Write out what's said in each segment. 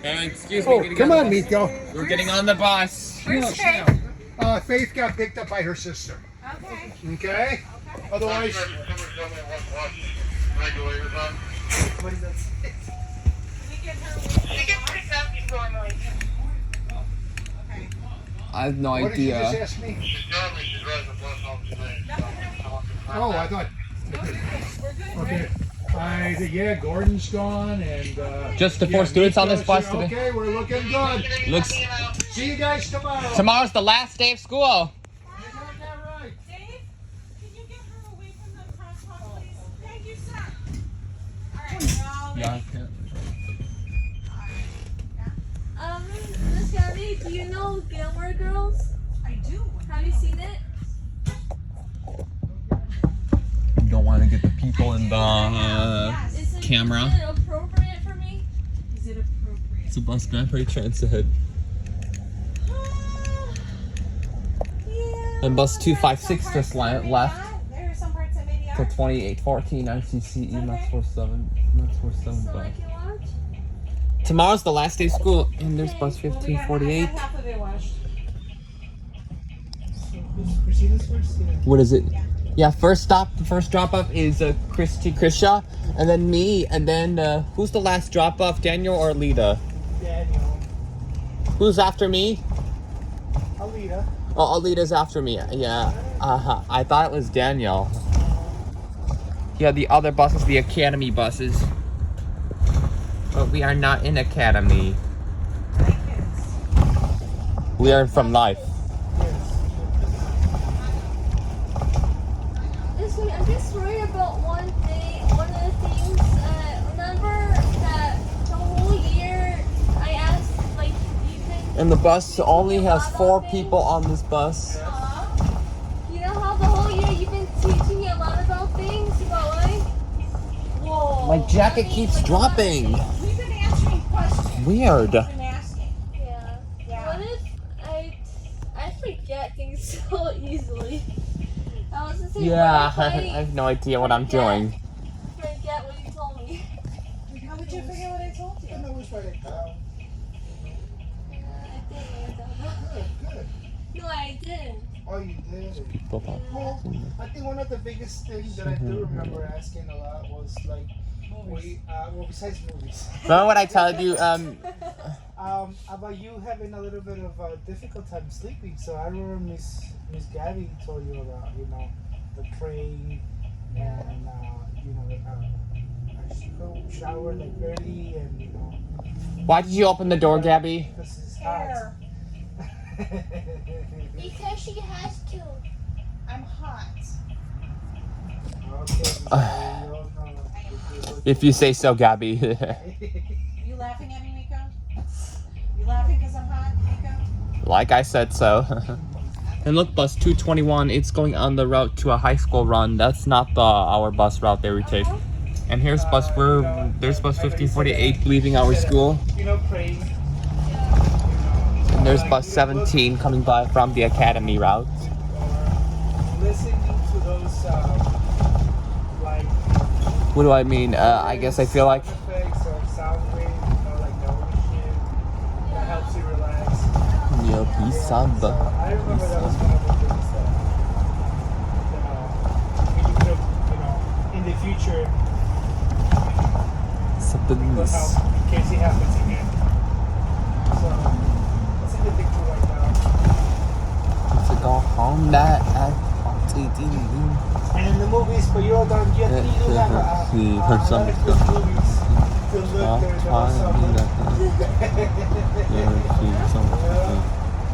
Excuse me. Oh, come on, Miko. We're getting on the bus. Where's Faith? Faith got picked up by her sister. Okay. Okay? Otherwise... Regulators on. What is that? She gets picked up normally. I have no What did you idea. just ask me? She's telling me she's riding the bus home today. Oh, I thought... Okay. Yeah, Gordon's gone and... Just the four students on this bus today. Okay, we're looking good. Looks. See you guys tomorrow. Tomorrow's the last day of school. You got that right. Dave, can you get her away from the crosswalk, please? Thank you, sir. All right, we're all ready. Miss Gabby, do you know Gilmore Girls? I do. Have you seen it? You don't want to get the people in the camera. Is it appropriate for me? Is it appropriate? It's a bus Grand Prix Transit. Yeah. And bus 256 just left There are some parts that maybe for are. 2814 ICCE Max 47 So bus. I can watch? Tomorrow's the last day of school, and there's bus Well, we got 1548. half of it washed. What is it? Yeah, first drop off is Krisha, and then me, and then who's the last drop off? Daniel or Alita? Daniel. Who's after me? Alita. Oh, Alita's after me. Yeah. I thought it was Daniel. Yeah, the other buses, the Academy buses. But we are not in Academy. We are from Life. Listen, I'm just worried about one thing. One of the things. Remember that the whole year I asked, like, you can. And the bus only has 4 people on this bus. You know how the whole year you've been teaching me a lot about things, about like. Whoa. My jacket keeps dropping. We've been answering questions. Weird. We've been asking. Yeah. What if I forget things so easily? I was just saying, Yeah, what I if have no idea what I'm doing. forget what you told me? How would you forget what I told you? I know which way to go. I didn't. Good. No, I didn't. Oh, you did. Well, I think one of the biggest things that I do remember asking a lot was like, besides movies, Remember what I told you? about you having a little bit of a difficult time sleeping. So I remember Miss Gabby told you about, the train and I should go shower like early and Why did you open the door, Gabby? because it's hot. Air. Because she has to. I'm hot. Okay, so If you say so, Gabby. You laughing at me, Miko? You laughing because I'm hot, Miko? Like I said so. And look, bus 221, it's going on the route to a high school run. That's not our bus route that we take. And here's there's bus 1548 leaving our school. praying. And there's bus 17 coming by from the Academy route. Or listening to those What do I mean? I guess I feel like effects or sound waves, like the ocean that helps you relax. peace So I remember that was one of the things that you could, in the future, something will help in case it happens again. So that's a good thing to write down. to go home that And in the movies, but you're done. You have to have a lot of good movies to look. There's also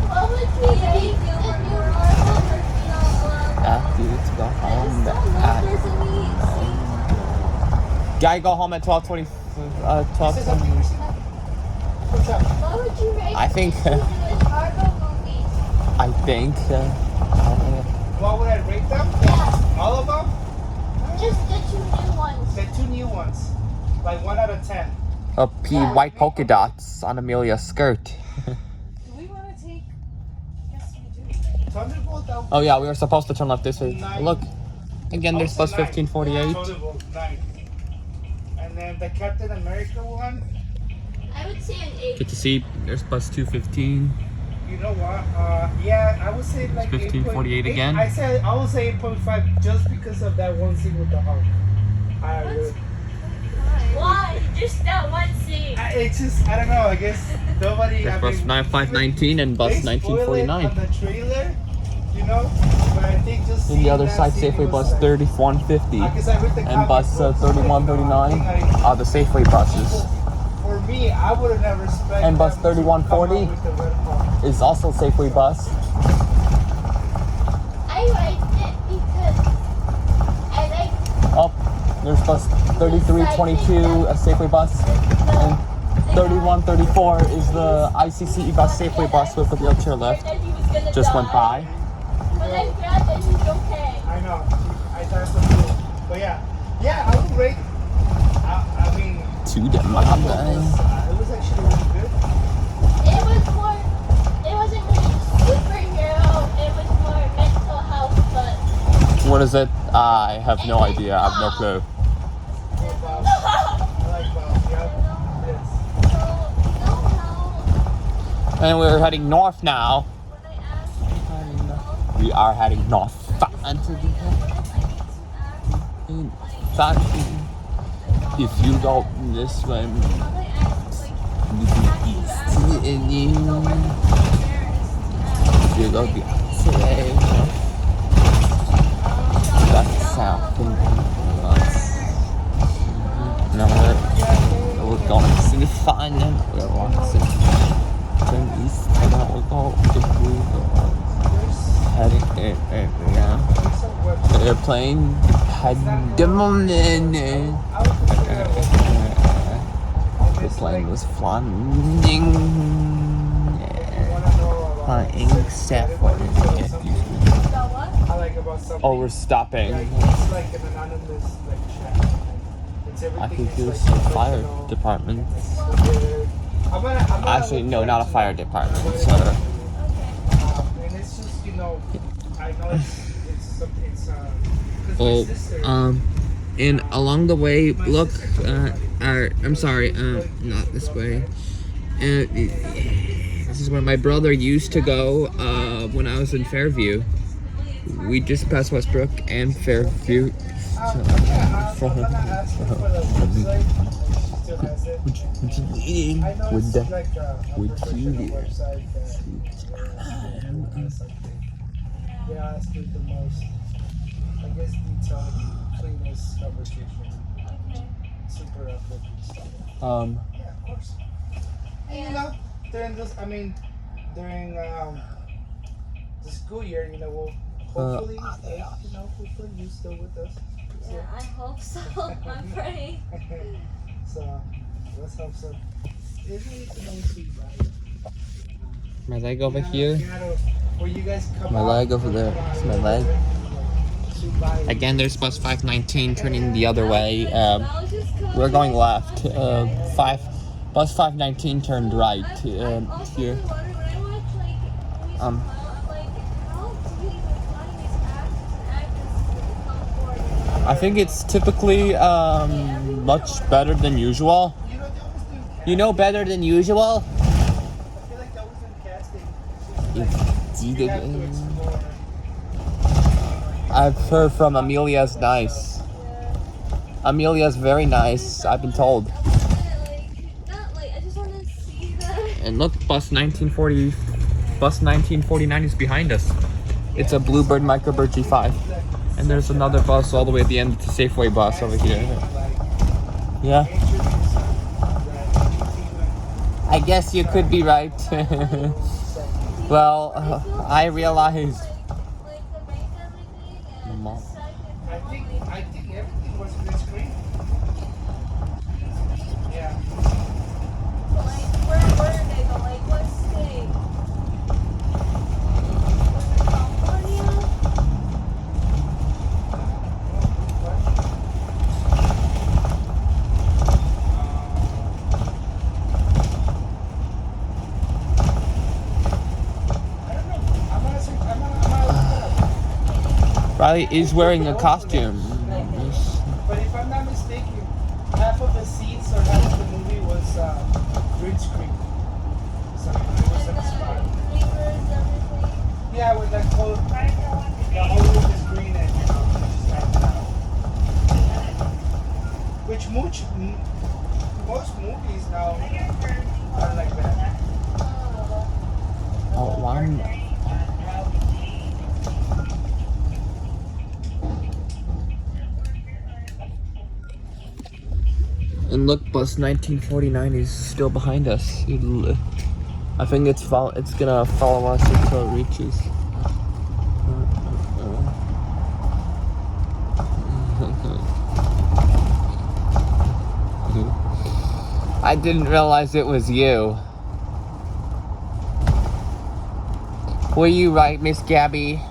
What would be a Gilmore Girls? after to go home that Gotta go home at 12:20. 12:20. What's up? What would you rate I think. the Argo movies? I think. What would I rate them? Yeah, All of them? just the 2 new ones. The 2 new ones. Like 1 out of 10. White polka dots on Amelia's skirt. Do we want to take... Yes, we do. Thunderbolt? Oh yeah, we were supposed to turn left this way. Look, again, there's bus 1548. Thunderbolt 9. And then the Captain America one? I would say an 8. Get to see. There's bus 215. You know what? Yeah, I would say like 1548 8.8. again? I would say 8.5 just because of that one scene with the hog. Why? Just that one scene. It's just, I don't know, I guess nobody. There's bus 519 and bus they spoil it 1949. on the trailer, you know? But I think just And the seeing other that side, scene Safeway was bus like- 3150 I guess I read the and comic bus books, 3139 I think are the Safeway buses. for me, I would have never expected. And bus them to come 3140 out with the red car. Is also Safeway bus. I liked it because I like Oh, there's bus 3322, a Safeway bus. And 3134 is the ICCE bus Safeway bus with the wheelchair lift. that he was gonna Just die. went by. But I'm glad that he's okay. I know. I thought so too. But yeah, I would rate. I mean, To the it mother. was actually really good. It was more, it wasn't really superhero, it was more mental health, but What is it? I have no idea. I have no clue. I like Bob. Yeah. Yes. so you know how And we're heading north now. when I asked We are heading north. And to the in fact, if you go this way, you go the opposite way. That's south. Now we're going to see the fun. We're watching. Turn east, and now we'll go if we go heading yeah. The airplane had the morning. The plane was flying. Flying southward. what? I like about something. Oh, we're stopping. Like, it's like an anonymous like chat. It's I everything could is, do like, some fire professional. department. I'm gonna Actually, look no, for not a it fire tonight. department. But, So, and it's just, you know, I know it's something, it's 'cause my oh, sister, and along the way, look, I'm sorry, not this way. This is where my brother used to go when I was in Fairview. We just passed Westbrook and Fairview. I'm gonna ask her for the website. She still has it. I know With it's the like a with professional you there. website that has something. They ask you the most, I guess, detailed, cleanest conversation. Super uplifting stuff. Yeah, of course. And you know, during this, during the school year, you know, we'll hopefully, hopefully you still with us. Yeah, I hope so. I'm praying. So, let's hope so. Isn't it nice to ride? My leg over here. Where you guys come My out, leg over there. It's my leg. to buy it. Again, there's bus 519 turning the other way. I was just We're going left. Bus 519 turned right Also, here. when I watch like movies Um, I'm like, how do you even find these actors and actresses to come forward? I think it's typically much better than usual. You know, they always do casting. You know, better than usual. I feel like they always do casting. It's just like, you have to explore. I've heard from Amelia's nice. Amelia's very nice, I've been told. Not like, I just want to see them. And look, bus 1949 is behind us. It's a Bluebird Microbird G5. And there's another bus all the way at the end. It's a Safeway bus over here. Yeah. I guess you could be right. Well, I realized. Like the main everything and Mom. the second I think everything was green screen. Yeah. like where did they go? Like what state? Was it California? I don't know. I'm gonna look it up. Riley is wearing a costume. But if I'm not mistaken, half of the scenes or half of the movie was green screen. So it was on the spot. Neighbors, everything. Yeah, with that whole, the whole room is green and you stand out. Which most movies now are like that. Oh, one. And look, bus 1949 is still behind us. I think it's gonna follow us until it reaches. I didn't realize it was you. Were you right, Miss Gabby?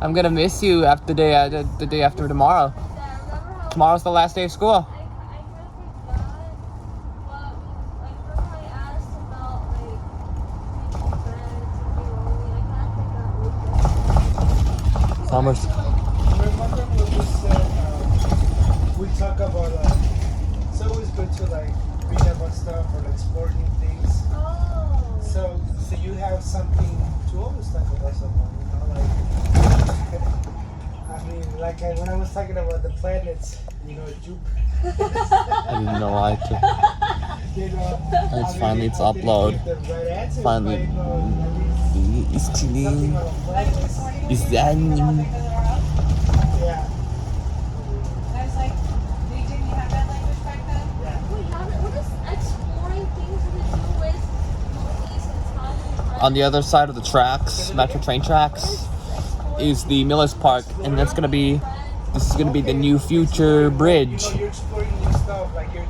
I'm gonna miss you after the day after tomorrow. Yeah, remember how Tomorrow's the last day of school. I kind of forgot, but like remember I asked about like making friends and being lonely. I kind of forgot. Summer's. Remember when we said we talk about it's always good to like read about stuff or like explore new things. Oh. So you have something to always talk about someone, you know, like I mean, like when I was talking about the planets, you know, Jupiter. I didn't know I could. You know, It's I finally mean, it's I didn't upload. give the right answers, Finally. but, you know, at least It's something clean. on the planets. Is that Yeah. I was like, didn't you have that language back then? Wait, what does exploring things have to do with movies and talking friends? On the other side of the tracks, metro train tracks, is the Millis Park, and this is gonna be the new future bridge. You know, you're exploring new stuff, like you're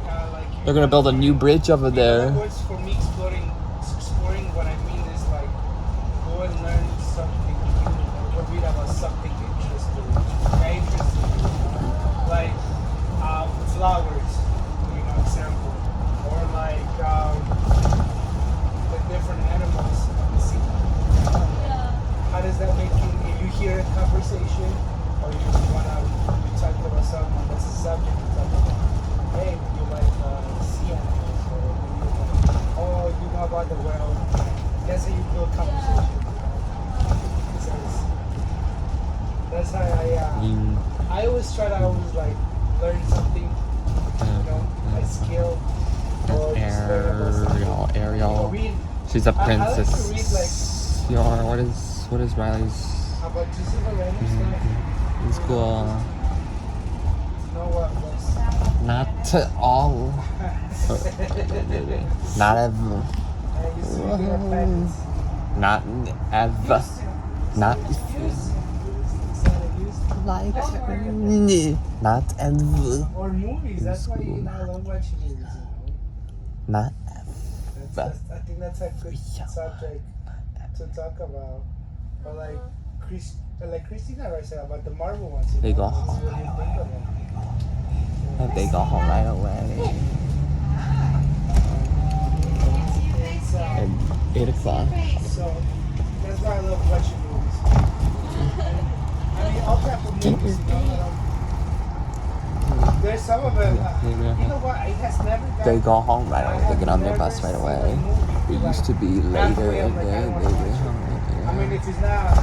They're gonna build a new bridge over In there. other words, for me, exploring what I mean is like go and learn something new or read about something interesting, like flowers, you know, example, or like the different animals of the sea. How does that make you? If you hear a conversation or you talk about someone that's a subject you talk about, hey, you like sea animals, or maybe you like, oh, you know about the whale. That's how you build conversation. That's how I always try to like learn something, you know, a skill. Or just learn about something. Ariel. Read She's a I like to princess. read, like, What is Riley's? about just random stuff. In school. You know what? Not all. Not ever. I used to be good at planets. Not ever. Not like. Not ever. Or movies. That's why you know I love watching movies. You know? Not I think that's a good subject to talk about. Or like Christina right said about the Marvel ones. You They know? go That's home. what you think about. They go home right away. It's, At 8 o'clock. so that's why I love watching movies. I mean, all type of movies. You know, there's some of them. You know what? It has never. They go home right away. They get on their bus right away. It used to be later and then they get home. I mean, if it's not.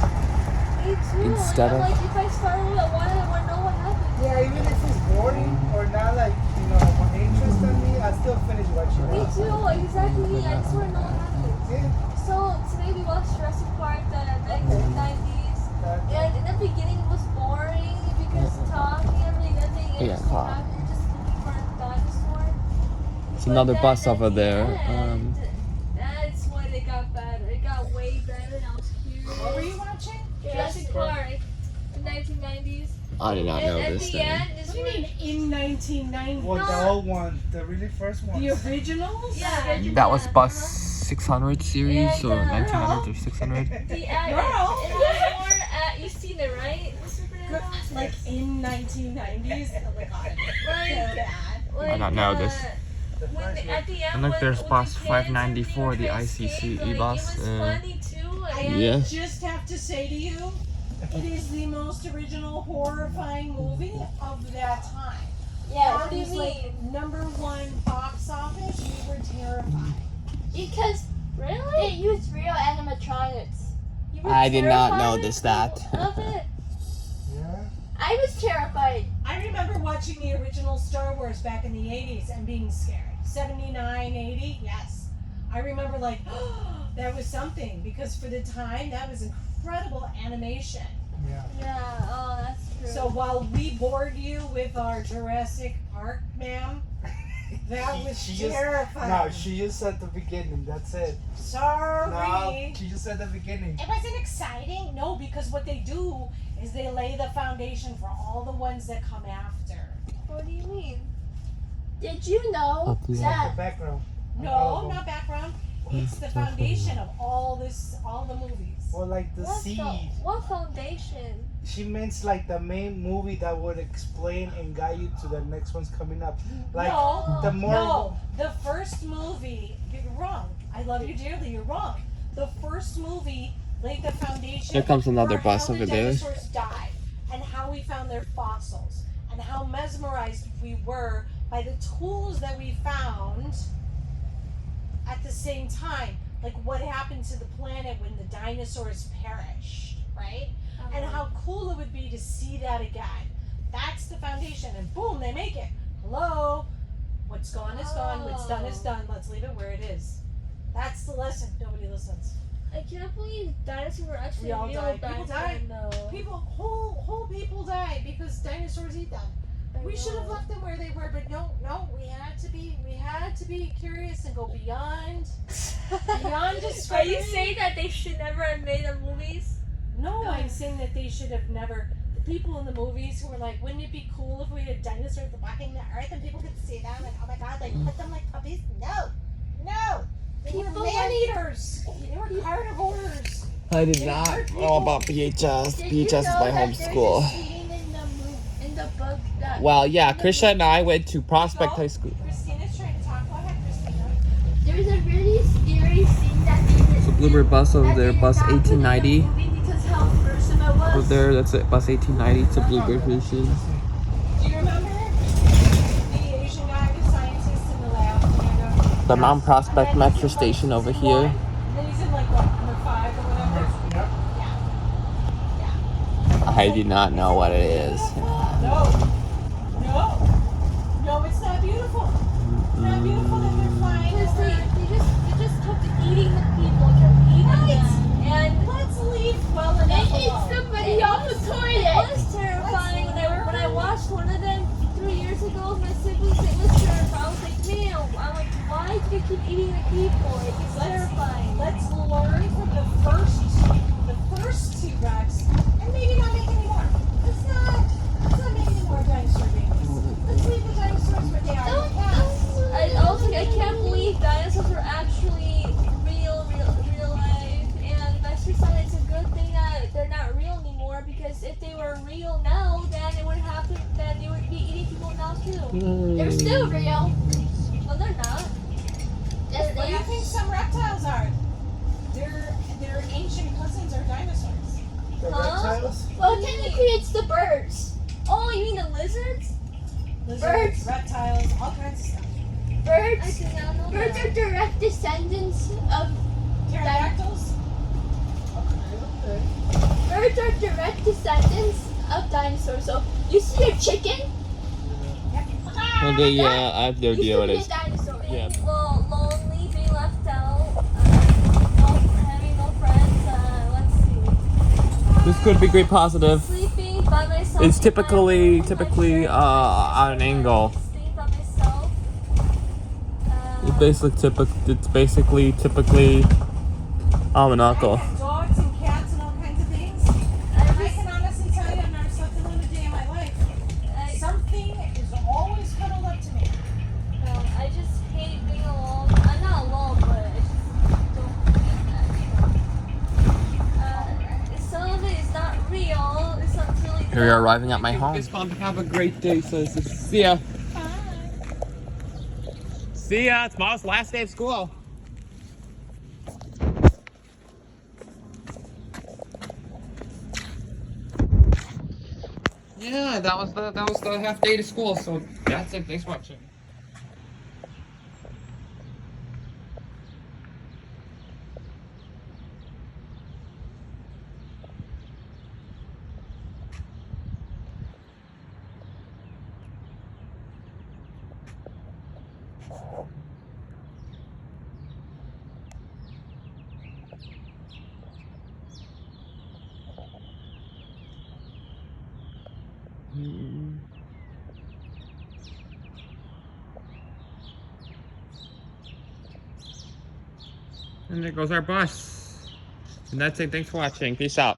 Me too. Instead of- like if I start with one, I want to know what happened. Yeah, even if it's boring or not like, you know, of interest in me, I still finish watching Me it. too, exactly. I just want to know what happened. Yeah. So today we watched Jurassic Park, the 1990s. And in the beginning it was boring because talking and really nothing interesting happened. Just looking for a dinosaur. It's another But bus then over at the there. end, that's when it got better. It got way better. And I was curious. What were you watching? Jurassic Park, the 1990s. I did not know And at this the thing. end is What do you when. mean in 1990? Well, the old one, the really first one. The originals? Yeah. That was bus 600 series or Yeah. 1900 or 600. The end. Girl. It was more. You've seen it, right? Mr. Fernando? Like in 1990s? Oh my god. Like, So bad. like, I don't know this. When at the end, And look, when- there's when bus the kids 594, the and ICC escaped, like, E-bus, It was funny too. I Like, Yes. just have to say to you, it is the most original horrifying movie of that time. Yeah, That what do you was like mean? #1 box office. We were terrified. Because they Really? use real animatronics. You were I did not terrified notice that. of it. Yeah. I was terrified. I remember watching the original Star Wars back in the 80s and being scared. 79, 80, yes. I remember like, that was something because for the time that was incredible animation. Yeah. Yeah, oh, that's true. So while we bored you with our Jurassic Park, ma'am, that was She just- terrifying. No, she just said the beginning. That's it. Sorry. No, she just said the beginning. It wasn't exciting. No, because what they do is they lay the foundation for all the ones that come after. What do you mean? Did you know Up the- The that background. No, not background. It's the foundation of all the movies. Or like the seed. What foundation? She means like the main movie that would explain and guide you to the next one's coming up. Like no, the more. no, the first movie. You're wrong. I love you dearly. You're wrong. The first movie laid the foundation. There comes another for bus how over the there. dinosaurs died, and how we found their fossils, and how mesmerized we were by the tools that we found. At the same time, like what happened to the planet when the dinosaurs perished, right? And how cool it would be to see that again. That's the foundation, and boom, they make it. Hello, what's gone is gone. What's done is done. Let's leave it where it is. That's the lesson. Nobody listens. I can't believe dinosaurs were actually We all real died. back People then, died. though. People, whole people died because dinosaurs eat them. I We should have know. left them where they were, but no, we had to be curious and go beyond Are discovery. you saying that they should never have made the movies? No, I'm saying that they should have never. The people in the movies who were like, wouldn't it be cool if we had dinosaurs walking the earth and people could see them and oh my god, like put them like puppies? No. They were People man like- eaters. They were carnivores. I did They not hurt know people. about VHS. Did you VHS is know my that home there's school. a scene in the book that Well, yeah, Krisha and I went to Prospect High School. Christina's trying to talk. Go ahead, Christina. there's a really scary scene that they did. So Bluebird bus over that there, they did bus not put in the 1890. movie because how gruesome it was. Over there, that's it, bus 1890 to Bluebird Station. Do you remember the Asian guy, the scientist in the lab? The Mount Prospect And then he's metro in, like, station over season here. one, and then he's in like what, number 5 or whatever. Yep. I do not know what it is. No, it's not beautiful. It's not beautiful that they're flying Because over. they just kept eating the people, kept eating Right. them. And Let's leave well they enough ate alone. somebody off the toilet. It was terrifying when I watched one of them 3 years ago with my siblings. It was terrifying. I was like, man, I'm like, why do they keep eating the people? It's terrifying. Let's learn from the first T-Rex and maybe not make any more. Let's not make any more dinosaur babies. Let's leave the dinosaurs where they are. in the past. I can't believe dinosaurs are actually real life, and that's just why it's a good thing that they're not real anymore. Because if they were real now, then it would happen. Then they would be eating people now too. They're still real. No, they're not. Yes, What do they you are. think some reptiles are? Their ancient cousins are dinosaurs. The Huh? reptiles. Well, technically, it's the birds. Oh, you mean the lizards? Lizards, Birds. reptiles, all kinds of stuff. I Birds, did not know birds that. are direct descendants of Pterodactyls? birds are direct descendants of dinosaurs. So you see a chicken, Okay, yeah, I have no used idea to what be it a is. dinosaur. Yeah. Well, lonely, being left out, having no friends, let's see. This could be great positive. Sleeping by myself. It's in my typically room, on an angle. Staying by myself. It's basically typically an uncle. I have dogs and cats and all kinds of things. I can honestly tell you I've never slept alone a day in my life. Something is always cuddled up to me. I just hate being alone. I'm not alone, but I just don't hate that. Some of it is not real. It's not really. Here we are arriving at my home. Have a great day, sis. See ya. See ya. Tomorrow's the last day of school. Yeah, that was the half day to school. So that's it. Thanks for watching. And there goes our bus. And that's it. Thanks for watching. Peace out.